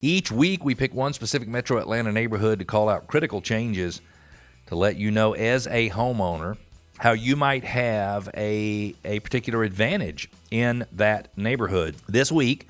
Each week, we pick one specific metro Atlanta neighborhood to call out critical changes to let you know as a homeowner how you might have a particular advantage in that neighborhood. This week,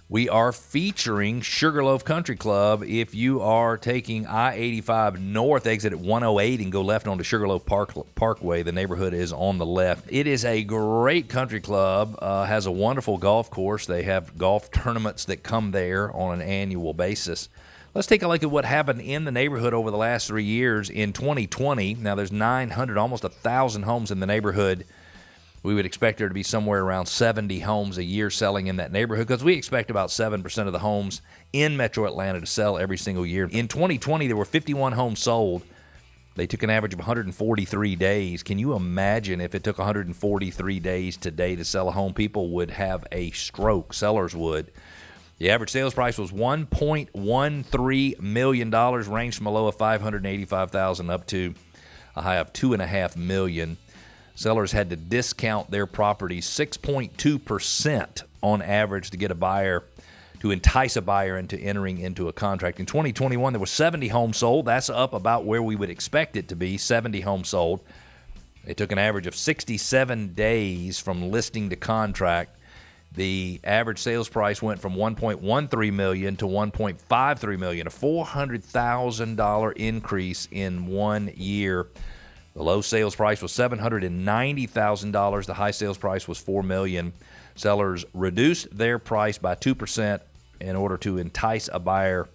we are featuring Sugarloaf Country Club. If you are taking I-85 north, exit at 108, and go left onto Sugarloaf Parkway, the neighborhood is on the left. It is a great country club, has a wonderful golf course. They have golf tournaments that come there on an annual basis. Let's take a look at what happened in the neighborhood over the last 3 years. In 2020, now there's 900, almost 1,000 homes in the neighborhood. We would expect there to be somewhere around 70 homes a year selling in that neighborhood because we expect about 7% of the homes in Metro Atlanta to sell every single year. In 2020, there were 51 homes sold. They took an average of 143 days. Can you imagine if it took 143 days today to sell a home? People would have a stroke. Sellers would. The average sales price was $1.13 million, ranged from a low of $585,000 up to a high of $2.5 million. Sellers had to discount their properties 6.2% on average to get a buyer, to entice a buyer into entering into a contract. In 2021, there were 70 homes sold. That's up about where we would expect it to be, 70 homes sold. It took an average of 67 days from listing to contract. The average sales price went from $1.13 million to $1.53 million, a $400,000 increase in 1 year. The low sales price was $790,000. The high sales price was $4 million. Sellers reduced their price by 2% in order to entice a buyer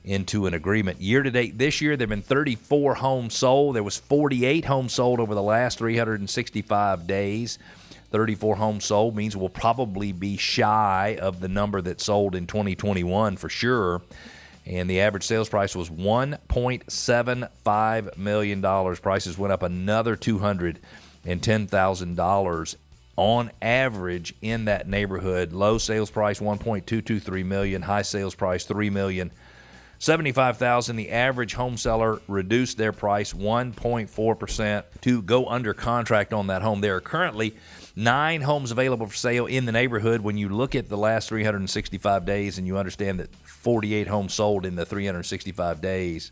into an agreement. Year to date this year, there have been 34 homes sold. There was 48 homes sold over the last 365 days. 34 homes sold means we'll probably be shy of the number that sold in 2021 for sure. And the average sales price was $1.75 million. Prices went up another $210,000 on average in that neighborhood. Low sales price $1.223 million. High sales price $3,075,000. The average home seller reduced their price 1.4% to go under contract on that home. There are currently 9 homes available for sale in the neighborhood. When you look at the last 365 days and you understand that 48 homes sold in the 365 days,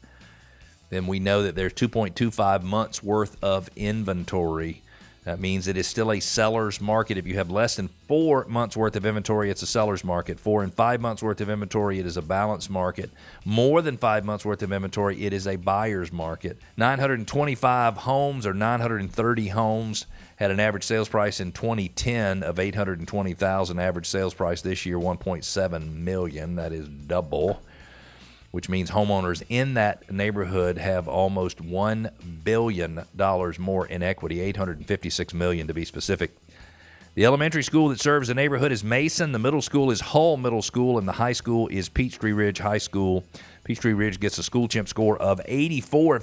then we know that there's 2.25 months worth of inventory. That means it is still a seller's market. If you have less than 4 months worth of inventory, it's a seller's market. 4 and 5 months worth of inventory, it is a balanced market. More than 5 months worth of inventory, it is a buyer's market. 925 homes or 930 homes had an average sales price in 2010 of $820,000. Average sales price this year, $1.7 million. That is double, which means homeowners in that neighborhood have almost $1 billion more in equity, $856 million to be specific. The elementary school that serves the neighborhood is Mason. The middle school is Hull Middle School, and the high school is Peachtree Ridge High School. Peachtree Ridge gets a school chimp score of 84.